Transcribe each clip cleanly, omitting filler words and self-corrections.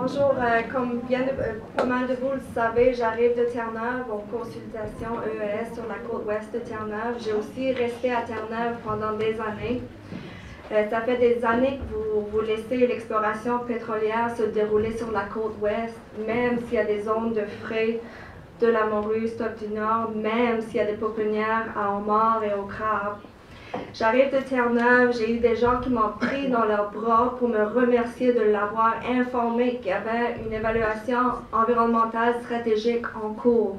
Bonjour, comme bien pas mal de vous le savez, j'arrive de Terre-Neuve aux consultations EES sur la côte ouest de Terre-Neuve. J'ai aussi resté à Terre-Neuve pendant des années. Ça fait des années que vous laissez l'exploration pétrolière se dérouler sur la côte ouest, même s'il y a des zones de frais de la morue, stock du Nord, même s'il y a des pouponnières à homards et aux crabes. J'arrive de Terre-Neuve, j'ai eu des gens qui m'ont pris dans leurs bras pour me remercier de l'avoir informé qu'il y avait une évaluation environnementale stratégique en cours.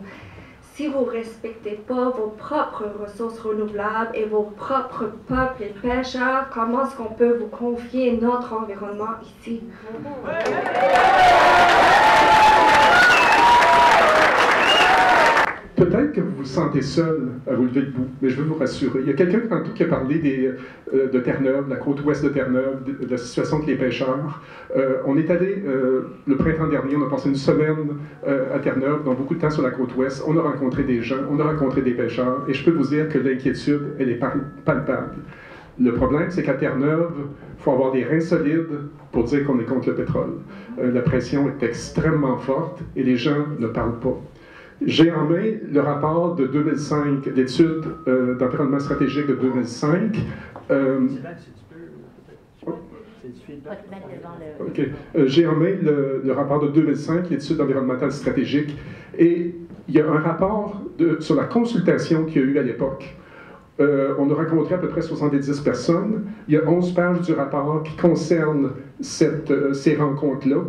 Si vous ne respectez pas vos propres ressources renouvelables et vos propres peuples et pêcheurs, comment est-ce qu'on peut vous confier notre environnement ici? Peut-être que vous vous sentez seul à vous lever debout, mais je veux vous rassurer. Il y a quelqu'un tantôt qui a parlé de Terre-Neuve, la côte ouest de Terre-Neuve, de la situation avec les pêcheurs. On est allé, le printemps dernier, on a passé une semaine à Terre-Neuve, donc beaucoup de temps sur la côte ouest. On a rencontré des gens, on a rencontré des pêcheurs, et je peux vous dire que l'inquiétude, elle est palpable. Le problème, c'est qu'à Terre-Neuve, il faut avoir des reins solides pour dire qu'on est contre le pétrole. La pression est extrêmement forte et les gens ne parlent pas. J'ai en main le rapport de 2005, l'étude d'environnement stratégique de 2005. J'ai en main le rapport de 2005, l'étude environnementale stratégique, et il y a un rapport sur la consultation qu'il y a eu à l'époque. On a rencontré à peu près 70 personnes. Il y a 11 pages du rapport qui concernent ces rencontres-là.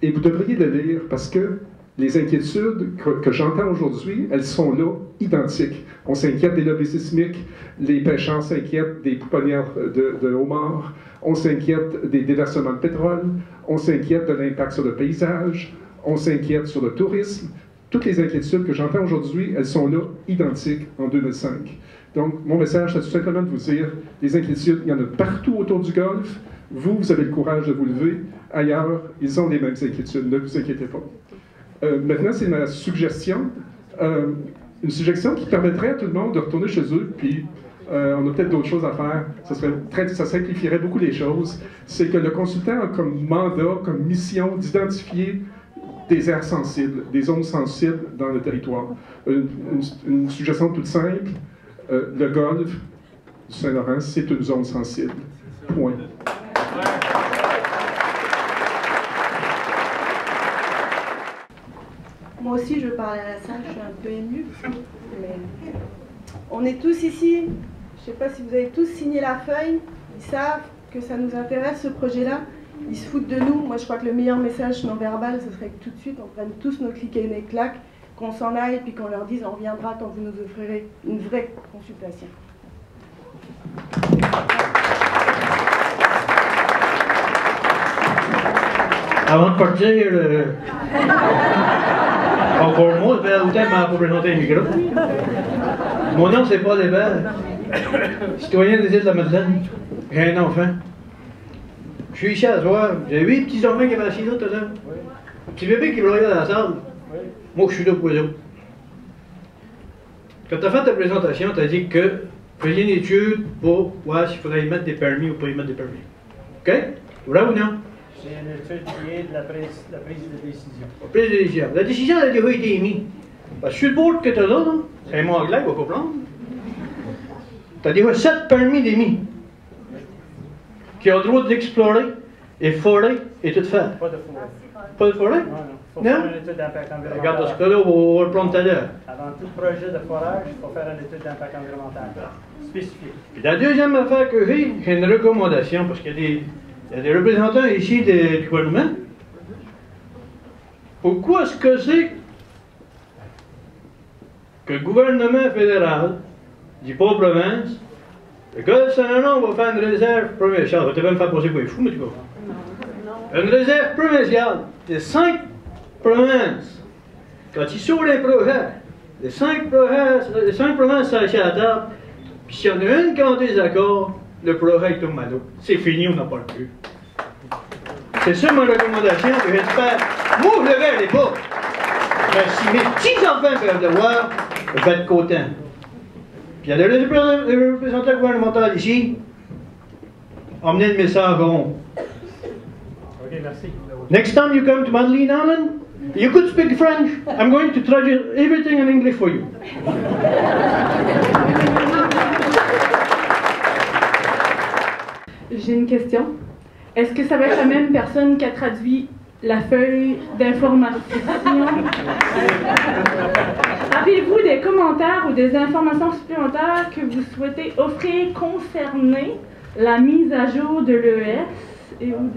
Et vous devriez le lire parce que les inquiétudes que j'entends aujourd'hui, elles sont là, identiques. On s'inquiète des lobbies sismiques, les pêcheurs s'inquiètent des pouponnières de homards, on s'inquiète des déversements de pétrole, on s'inquiète de l'impact sur le paysage, on s'inquiète sur le tourisme. Toutes les inquiétudes que j'entends aujourd'hui, elles sont là, identiques en 2005. Donc, mon message, c'est tout simplement de vous dire, les inquiétudes, il y en a partout autour du Golfe. Vous avez le courage de vous lever. Ailleurs, ils ont les mêmes inquiétudes. Ne vous inquiétez pas. Maintenant, c'est ma suggestion. Une suggestion qui permettrait à tout le monde de retourner chez eux, puis on a peut-être d'autres choses à faire. Ça simplifierait beaucoup les choses. C'est que le consultant a comme mandat, comme mission d'identifier des aires sensibles, des zones sensibles dans le territoire. Une suggestion toute simple, le Golfe du Saint-Laurent, c'est une zone sensible. Point. Moi aussi, je veux parler à la salle, je suis un peu émue. Mais on est tous ici, je ne sais pas si vous avez tous signé la feuille, ils savent que ça nous intéresse ce projet-là, ils se foutent de nous. Moi, je crois que le meilleur message non verbal, ce serait que tout de suite, on prenne tous nos clics et nos claques, qu'on s'en aille, puis qu'on leur dise on reviendra quand vous nous offrirez une vraie consultation. Avant de partir, encore moi, ça fait longtemps que je m'en pas présenté le micro. Mon nom, c'est Paul Hébert, citoyen des îles de la Madeleine. J'ai un enfant. Je suis ici à soir. J'ai 8 petits enfants qui avaient assis là tout à l'heure. Petit bébé qui broyait dans la salle. Moi, je suis là pour eux autres. Quand tu as fait ta présentation, tu as dit que tu faisais une étude pour voir s'il faudrait y mettre des permis ou pas y mettre des permis. OK? Vrai ou non? C'est une étude qui est de la prise de décision. La prise de décision. La décision a déjà été émise. Parce que sur le board que tu as là, c'est un mot anglais, il va pas prendre. Tu as déjà 7 permis d'émis qui ont le droit d'explorer et forer et tout faire. Pas de forêt. Pas de forêt? Non, non. Il faut faire une étude d'impact environnemental. Regarde, dans ce cas-là, on va le prendre tout à l'heure. Avant tout projet de forage, il faut faire une étude d'impact environnemental spécifique. Puis la deuxième affaire que j'ai une recommandation, parce qu'il y a des représentants ici du gouvernement. Pourquoi est-ce que c'est que le gouvernement fédéral dit pas aux provinces, le Golfe Saint-Laurent, on va faire une réserve provinciale. On va peut-être me faire passer pour les fous, mais tu vois. Une réserve provinciale des 5 provinces. Quand ils sortent les projets, les 5 provinces sont assis à la table, puis s'il y en a une qui a des accords, le projet tombe à l'eau. C'est fini, on n'en parle plus. C'est ça ma recommandation que j'espère. Moi, je le verrai pas. Mais si mes petits-enfants peuvent le voir, je vais être content. Puis il y a des représentants gouvernementaux ici. Emmenez le message rond. OK? merci. Next time you come to Madeleine Island, you could speak French. I'm going to traduce everything in English for you. J'ai une question. Est-ce que ça va être la même personne qui a traduit la feuille d'information? Avez-vous des commentaires ou des informations supplémentaires que vous souhaitez offrir concernant la mise à jour de l'ES et ou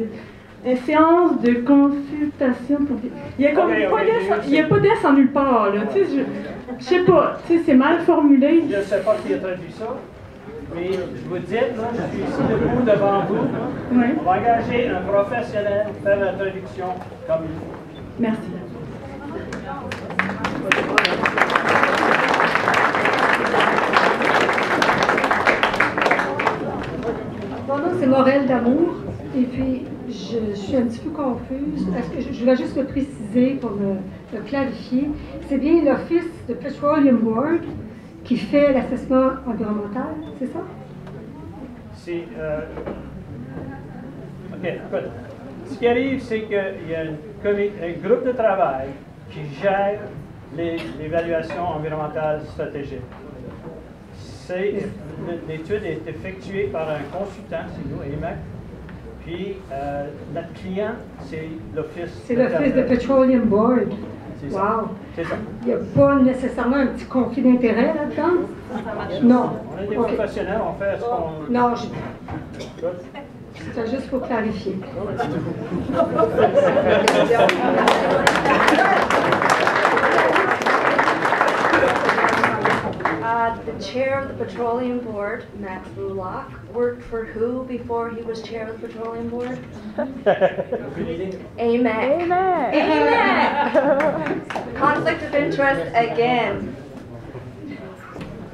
des séances de consultation pour... Il n'y a, comme il y a pas d'S en nulle part, là. Tu sais, je sais pas, tu sais, c'est mal formulé. Je ne sais pas qui a traduit ça, mais je vous dis, là, je suis ici debout devant vous. Oui. On va engager un professionnel pour faire la traduction comme il faut. Merci. Mon nom, c'est Morel d'Amour. Et puis, je suis un petit peu confuse. Est-ce que je voulais juste le préciser pour le clarifier. C'est bien l'Office de Petroleum Board qui fait l'assessment environnemental, c'est ça? C'est. OK, écoute. Ce qui arrive, c'est qu'il y a un groupe de travail qui gère l'évaluation environnementale stratégique. L'étude est effectuée par un consultant, c'est nous, EMAC. Puis, notre client, c'est l'Office. C'est l'Office de Petroleum Board. C'est ça. Wow! C'est ça. Il n'y a pas nécessairement un petit conflit d'intérêt là-dedans? Non. On est des OK. professionnels, on fait ce qu'on... Non, c'était juste pour clarifier. The chair of the Petroleum Board, Max Rulock, worked for who before he was chair of the Petroleum Board? AMEC. AMEC! Conflict of interest again.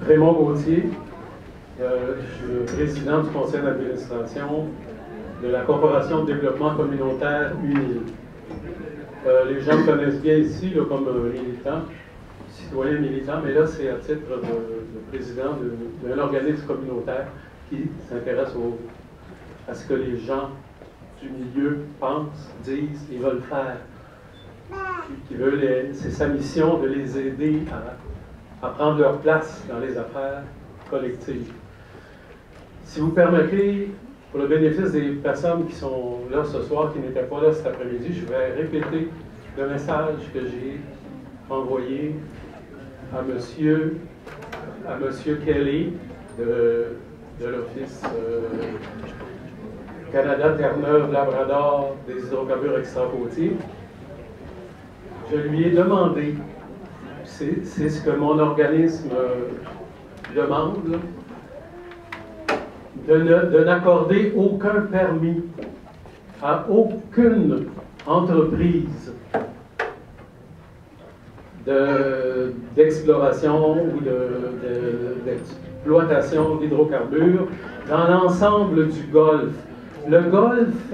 Raymond Gauthier, je suis le président du conseil d'administration de la Corporation de développement communautaire UNIL. Les gens me connaissent bien ici là, comme militant, citoyen militant, mais là c'est à titre de président d'un organisme communautaire qui s'intéresse à ce que les gens du milieu pensent, disent et veulent faire. C'est sa mission de les aider à prendre leur place dans les affaires collectives. Si vous permettez, pour le bénéfice des personnes qui sont là ce soir, qui n'étaient pas là cet après-midi, je vais répéter le message que j'ai envoyé à Monsieur Kelly de l'Office Canada Terre-Neuve-Labrador des hydrocarbures extra-côtiers. Je lui ai demandé, c'est ce que mon organisme demande, de n'accorder aucun permis à aucune entreprise d'exploration ou d'exploitation d'hydrocarbures dans l'ensemble du Golfe. Le Golfe,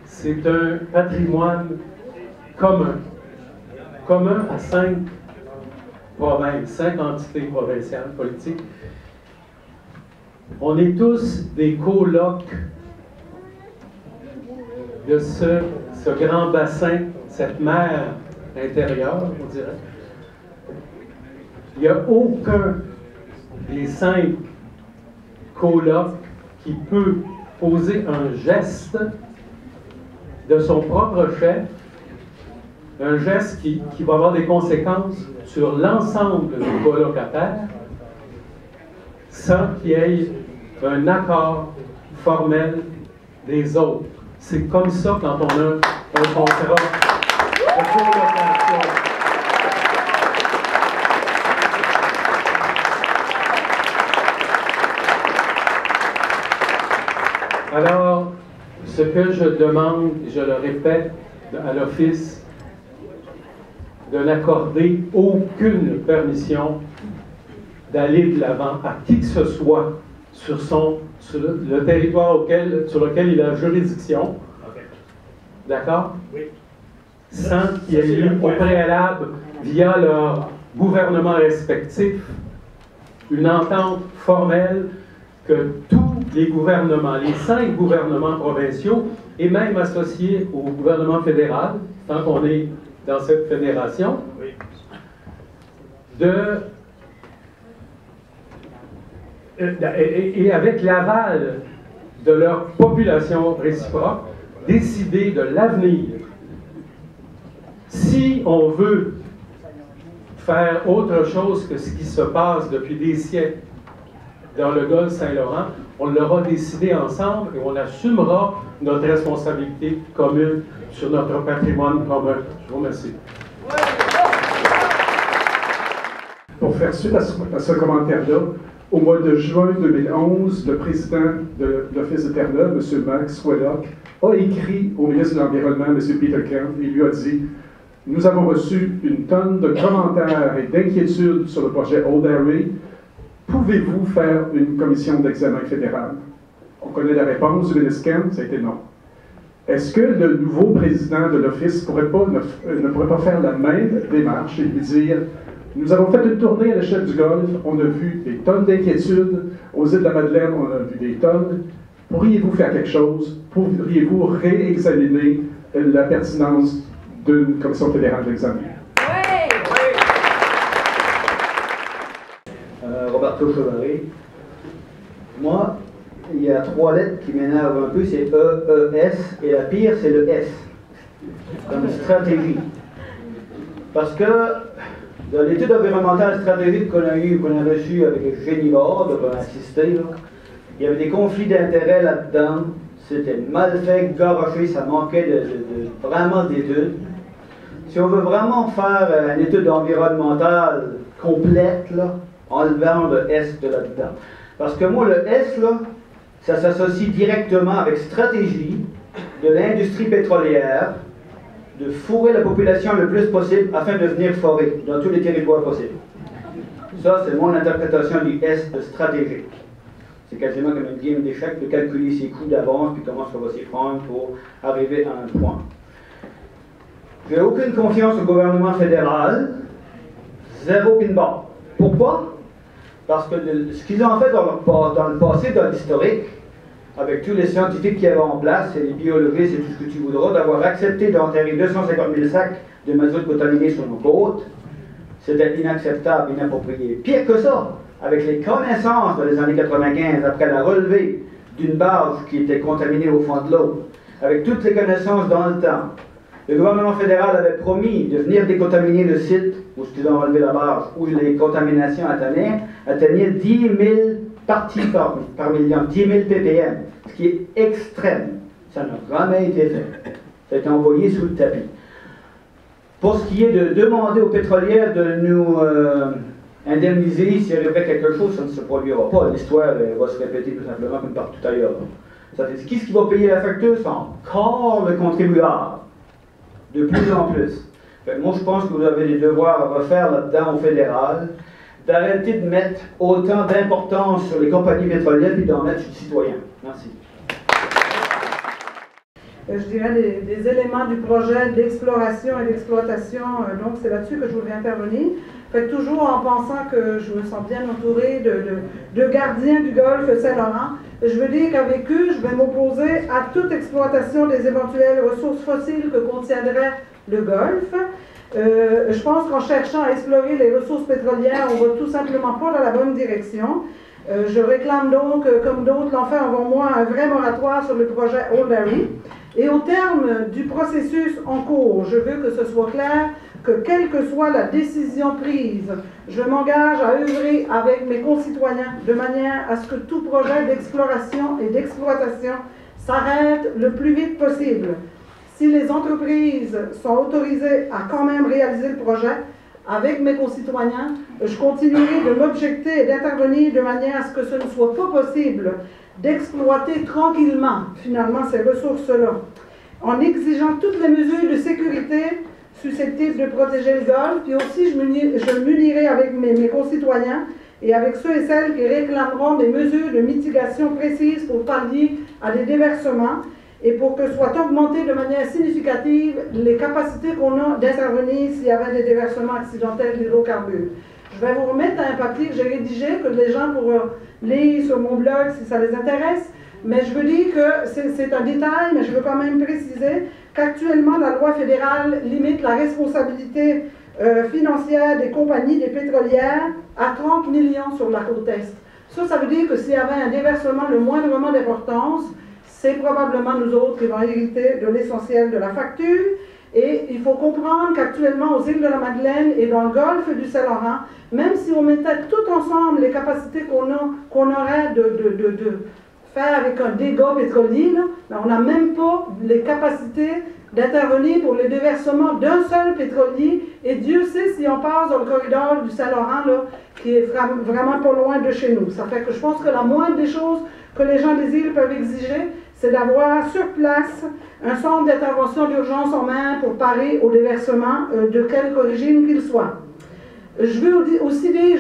c'est un patrimoine commun à 5 provinces, 5 entités provinciales politiques. On est tous des colocs de ce grand bassin, cette mer intérieure, on dirait. Il n'y a aucun des 5 colocs qui peut poser un geste de son propre chef, un geste qui va avoir des conséquences sur l'ensemble des colocataires, sans qu'il y ait un accord formel des autres. C'est comme ça quand on a un contrat de colocation. Alors, ce que je demande, et je le répète à l'Office, de n'accorder aucune permission d'aller de l'avant à qui que ce soit sur le territoire sur lequel il a juridiction. D'accord? Oui. Sans qu'il y ait eu au préalable, via leur gouvernement respectif, une entente formelle que tous les gouvernements, les 5 gouvernements provinciaux, et même associé au gouvernement fédéral, tant qu'on est dans cette fédération, et avec l'aval de leur population réciproque, décider de l'avenir. Si on veut faire autre chose que ce qui se passe depuis des siècles dans le golfe Saint-Laurent, on l'aura décidé ensemble et on assumera notre responsabilité commune sur notre patrimoine commun. Je vous remercie. Pour faire suite à ce commentaire-là, au mois de juin 2011, le président de l'Office de Terre-Neuve, M. Max Wellock, a écrit au ministre de l'Environnement, M. Peter Kent, et lui a dit « Nous avons reçu une tonne de commentaires et d'inquiétudes sur le projet Old Harry. Pouvez-vous faire une commission d'examen fédéral? » On connaît la réponse du ministre Kent, ça a été non. Est-ce que le nouveau président de l'Office ne pourrait pas faire la même démarche et lui dire « Nous avons fait une tournée à l'échelle du Golfe, on a vu des tonnes d'inquiétudes, aux îles de la Madeleine, on a vu des tonnes. Pourriez-vous faire quelque chose? Pourriez-vous réexaminer la pertinence d'une commission fédérale d'examen? » Roberto Chevalier. Moi, il y a 3 lettres qui m'énervent un peu, c'est E, E, S, et la pire, c'est le S, comme stratégie. Parce que dans l'étude environnementale stratégique qu'on a reçue avec Génivore, donc on a assisté, là, il y avait des conflits d'intérêts là-dedans, c'était mal fait, garoché, ça manquait vraiment d'études. Si on veut vraiment faire une étude environnementale complète, là, enlevant le S de là-dedans. Parce que moi, le S, là, ça s'associe directement avec stratégie de l'industrie pétrolière, de fourrer la population le plus possible afin de venir forer dans tous les territoires possibles. Ça, c'est mon interprétation du S de stratégique. C'est quasiment comme une game d'échecs de calculer ses coûts d'avance puis comment ça va s'y prendre pour arriver à un point. J'ai aucune confiance au gouvernement fédéral, zéro pin-bar. Pourquoi? Parce que ce qu'ils ont fait dans le passé, dans l'historique, avec tous les scientifiques qui avaient en place, et les biologistes et tout ce que tu voudras, d'avoir accepté d'enterrer 250 000 sacs de mazout contaminé sur nos côtes, c'était inacceptable, inapproprié. Pire que ça, avec les connaissances dans les années 95, après la relevée d'une barge qui était contaminée au fond de l'eau, avec toutes les connaissances dans le temps, le gouvernement fédéral avait promis de venir décontaminer le site où ils ont relevé la barge, où les contaminations atteignaient 10 000 parties par million, 10 000 ppm, ce qui est extrême. Ça n'a jamais été fait. Ça a été envoyé sous le tapis. Pour ce qui est de demander aux pétrolières de nous indemniser s'il arrivait quelque chose, ça ne se produira pas. L'histoire va se répéter tout simplement comme partout ailleurs. Ça fait, qui va payer la facture? C'est encore le contribuable. De plus en plus. Moi, je pense que vous avez des devoirs à refaire là-dedans au fédéral, d'arrêter de mettre autant d'importance sur les compagnies pétrolières et d'en mettre sur les citoyens. Merci. Je dirais des éléments du projet d'exploration et d'exploitation, donc c'est là-dessus que je voudrais intervenir. Fait que toujours en pensant que je me sens bien entourée de gardiens du golfe Saint-Laurent, je veux dire qu'avec eux, je vais m'opposer à toute exploitation des éventuelles ressources fossiles que contiendrait le golfe. Je pense qu'en cherchant à explorer les ressources pétrolières, on ne va tout simplement pas dans la bonne direction. Je réclame donc, comme d'autres l'ont fait avant moi, un vrai moratoire sur le projet Old Harry. Et au terme du processus en cours, je veux que ce soit clair que quelle que soit la décision prise, je m'engage à œuvrer avec mes concitoyens de manière à ce que tout projet d'exploration et d'exploitation s'arrête le plus vite possible. Si les entreprises sont autorisées à quand même réaliser le projet, avec mes concitoyens, je continuerai de m'objecter et d'intervenir de manière à ce que ce ne soit pas possible d'exploiter tranquillement, finalement, ces ressources-là, en exigeant toutes les mesures de sécurité susceptibles de protéger le golfe, puis aussi je m'unirai avec mes concitoyens et avec ceux et celles qui réclameront des mesures de mitigation précises pour pallier à des déversements et pour que soient augmentées de manière significative les capacités qu'on a d'intervenir s'il y avait des déversements accidentels d'hydrocarbures. Je vais vous remettre un papier que j'ai rédigé, que les gens pourront lire sur mon blog si ça les intéresse, Mais je veux dire que c'est un détail, mais je veux quand même préciser qu'actuellement, la loi fédérale limite la responsabilité financière des compagnies, des pétrolières, à 30 millions sur la côte Est. Ça veut dire que s'il y avait un déversement le moindrement d'importance, c'est probablement nous autres qui vont hériter de l'essentiel de la facture. Et il faut comprendre qu'actuellement, aux îles de la Madeleine et dans le golfe du Saint-Laurent, même si on mettait tout ensemble les capacités qu'on aurait de faire avec un dégât pétrolier, là, on n'a même pas les capacités d'intervenir pour le déversement d'un seul pétrolier. Et Dieu sait si on passe dans le corridor du Saint-Laurent, qui est vraiment pas loin de chez nous. Ça fait que je pense que la moindre des choses que les gens des îles peuvent exiger, c'est d'avoir sur place un centre d'intervention d'urgence en main pour parer au déversement de quelque origine qu'il soit. Je veux aussi dire,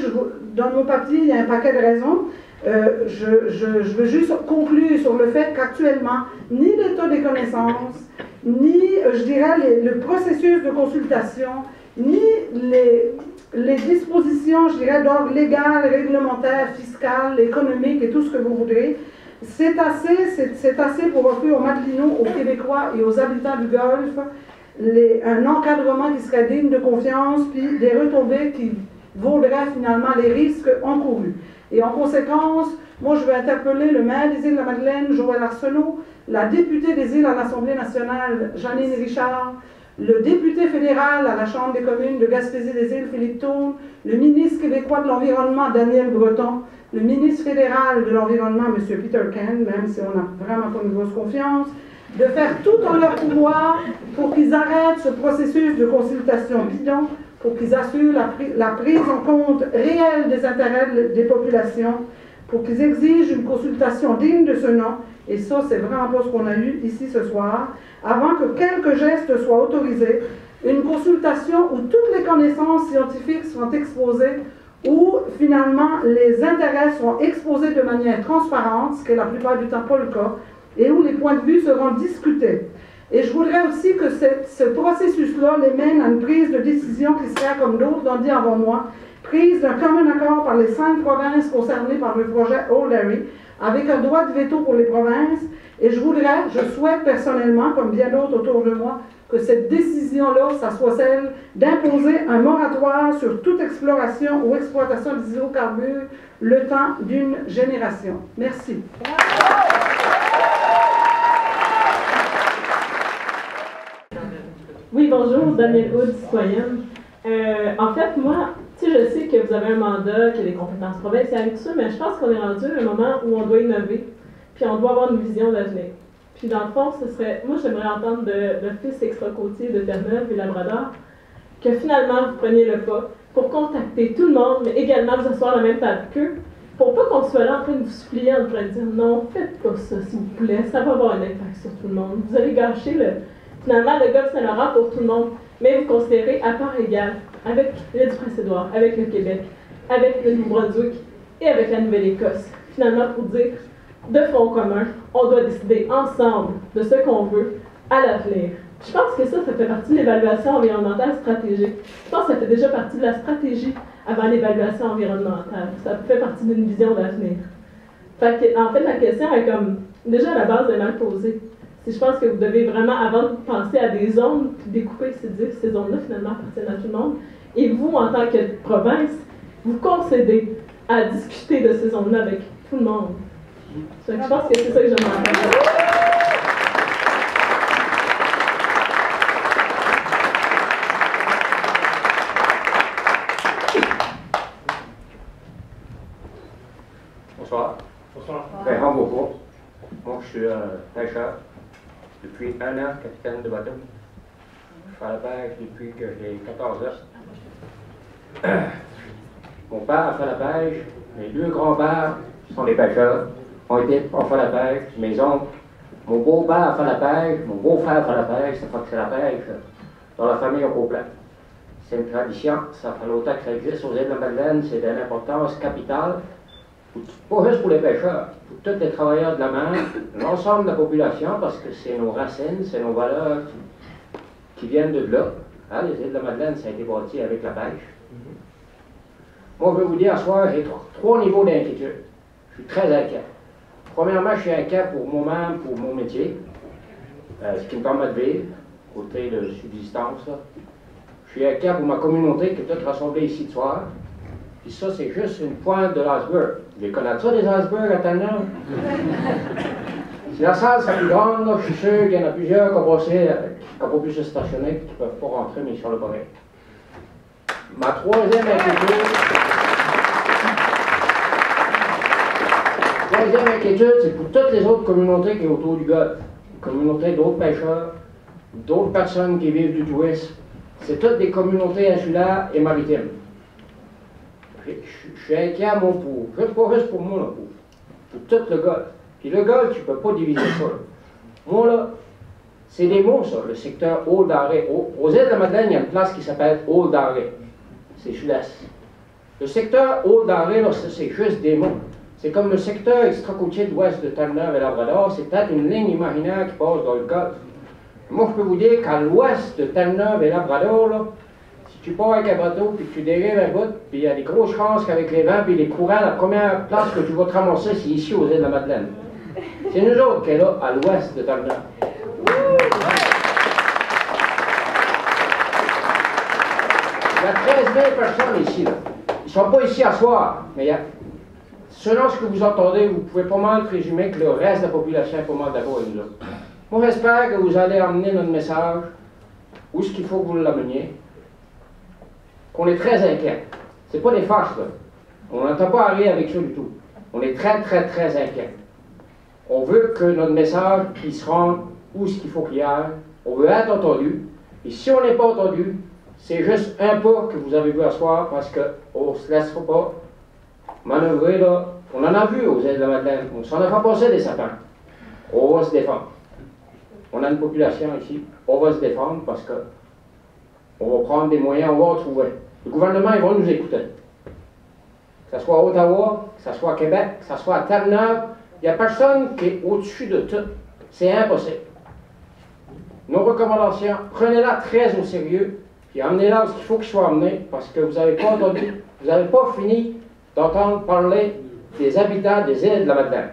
dans mon papier, il y a un paquet de raisons. Je veux juste conclure sur le fait qu'actuellement, ni l'état des connaissances, ni, je dirais, le processus de consultation, ni les dispositions, je dirais, d'ordre légal, réglementaire, fiscal, économique et tout ce que vous voudrez, c'est assez pour offrir aux Madelinots, aux Québécois et aux habitants du Golfe un encadrement qui serait digne de confiance, puis des retombées qui vaudraient finalement les risques encourus. Et en conséquence, moi je veux interpeller le maire des îles de la Madeleine, Joël Arsenault, la députée des îles à l'Assemblée nationale, Janine Richard, le député fédéral à la Chambre des communes de Gaspésie-des-Îles, Philippe Tourne, le ministre québécois de l'Environnement, Daniel Breton, le ministre fédéral de l'Environnement, M. Peter Ken, même si on n'a vraiment pas une grosse confiance, de faire tout en leur pouvoir pour qu'ils arrêtent ce processus de consultation bidon, pour qu'ils assurent la prise en compte réelle des intérêts des populations, pour qu'ils exigent une consultation digne de ce nom, et ça, c'est vraiment pas ce qu'on a eu ici ce soir, avant que quelques gestes soient autorisés, une consultation où toutes les connaissances scientifiques seront exposées, où finalement les intérêts seront exposés de manière transparente, ce qui est la plupart du temps pas le cas, et où les points de vue seront discutés. Et je voudrais aussi que ce processus-là les mène à une prise de décision qui serait, comme d'autres l'ont dit avant moi, prise d'un commun accord par les 5 provinces concernées par le projet O'Leary, avec un droit de veto pour les provinces. Et je souhaite personnellement, comme bien d'autres autour de moi, que cette décision-là, ça soit celle d'imposer un moratoire sur toute exploration ou exploitation des hydrocarbures le temps d'une génération. Merci. Oui, bonjour, Daniel Hood, citoyenne. En fait, moi, tu sais, je sais que vous avez un mandat, qu'il y a des compétences provinciales et tout ça, mais je pense qu'on est rendu à un moment où on doit innover, puis on doit avoir une vision d'avenir. Puis dans le fond, ce serait, moi j'aimerais entendre de l'Office extra-côtier de Terre-Neuve et Labrador, que finalement vous preniez le pas pour contacter tout le monde, mais également vous asseoir à la même table qu'eux, pour pas qu'on soit là en train de vous supplier, en train de dire non, faites pas ça s'il vous plaît, ça va avoir un impact sur tout le monde. Vous allez gâcher finalement le golfe Saint-Laurent pour tout le monde, mais vous considérez à part égale avec l'île du Prince-Édouard, avec le Québec, avec le Nouveau-Brunswick et avec la Nouvelle-Écosse. Finalement, pour dire, de front commun, on doit décider ensemble de ce qu'on veut à l'avenir. Je pense que ça fait partie de l'évaluation environnementale stratégique. Je pense que ça fait déjà partie de la stratégie avant l'évaluation environnementale. Ça fait partie d'une vision d'avenir. En fait, la question est comme, déjà à la base, elle est mal posée. Je pense que vous devez vraiment, avant de penser à des zones, découper, c'est dire ces zones-là finalement appartiennent à tout le monde. Et vous, en tant que province, vous concédez à discuter de ces zones-là avec tout le monde. Je pense que c'est ça que j'aimerais entendre. Bonsoir. Bonsoir. Bertrand Beaucourt. Moi, je suis pêcheur. Depuis 1 an, capitaine de bateau. Je fais la pêche depuis que j'ai 14 ans. Mon père a fait la pêche. Mes 2 grands-pères sont des pêcheurs, ont fait la pêche. Mes oncles, mon beau-père a fait la pêche, mon beau-frère a fait la pêche. Ça fait que c'est la pêche dans la famille au complet. C'est une tradition. Ça fait longtemps que ça existe aux îles de la Madeleine. C'est d'une importance capitale. Pas juste pour les pêcheurs, pour tous les travailleurs de la mer, l'ensemble de la population, parce que c'est nos racines, c'est nos valeurs qui viennent de là. Hein, les îles de la Madeleine, ça a été bâti avec la pêche. Moi, je veux vous dire, à ce soir, j'ai 3 niveaux d'inquiétude. Je suis très inquiet. Premièrement, je suis inquiet pour moi-même, pour mon métier, ce qui me permet de vivre, côté de subsistance. Là. Je suis inquiet pour ma communauté qui est toute rassemblée ici ce soir. Puis ça, c'est juste une pointe de l'iceberg. Vous les connaissez ça, les icebergs à Terre-Neuve? Si la salle serait plus grande, là, je suis sûr qu'il y en a plusieurs qui n'ont pas pu se stationner et qui ne peuvent pas rentrer, mais ils sont là pareil. Ma troisième inquiétude, c'est pour toutes les autres communautés qui sont autour du Golfe. Communautés d'autres pêcheurs, d'autres personnes qui vivent du tourisme. C'est toutes des communautés insulaires et maritimes. Je suis inquiet, mon pour. Pas juste pour moi, là, pour tout le Golfe. Puis le Golfe, tu ne peux pas diviser ça. Là. Moi, là, c'est des mots, ça, le secteur Old d'Arrêt. Aux îles de la Madeleine, il y a une place qui s'appelle Old d'Arrêt. C'est sud-est. Le secteur Old d'Arrêt, là, c'est juste des mots. C'est comme le secteur extra-côtier de l'ouest de Terre-Neuve et Labrador, c'est peut-être une ligne imaginaire qui passe dans le Golfe. Moi, je peux vous dire qu'à l'ouest de Terre-Neuve et Labrador, là, si tu pars avec un bateau puis que tu dérives un bout, puis il y a des grosses chances qu'avec les vents et les courants, la première place que tu vas te ramasser, c'est ici aux îles de la Madeleine. C'est nous autres qui est là, à l'ouest de Terre-Neuve. Il y a 13 000 personnes ici, là. Ils ne sont pas ici à soir, mais il y a... Selon ce que vous entendez, vous pouvez pas mal présumer que le reste de la population est pas mal d'accord avec nous là. Moi, j'espère que vous allez emmener notre message où est-ce qu'il faut que vous l'ameniez. Qu'on est très inquiet. C'est pas des farces, là. On n'entend pas arriver avec ça du tout. On est très, très, très inquiet. On veut que notre message, il se rende où est-ce qu'il faut qu'il y aille. On veut être entendu. Et si on n'est pas entendu, c'est juste un pas que vous avez vu à soir parce qu'on ne se laissera pas manœuvrer, là. On en a vu aux îles de la Madeleine. On s'en a fait passer des sapins. On va se défendre. On a une population ici. On va se défendre parce que on va prendre des moyens, on va en trouver. Le gouvernement, il va nous écouter. Que ce soit à Ottawa, que ce soit à Québec, que ce soit à Terre-Neuve, il n'y a personne qui est au-dessus de tout. C'est impossible. Nos recommandations, prenez-la très au sérieux, puis emmenez-la où il faut qu'il soit emmené, parce que vous n'avez pas entendu, vous n'avez pas fini d'entendre parler des habitants des îles de la Madeleine.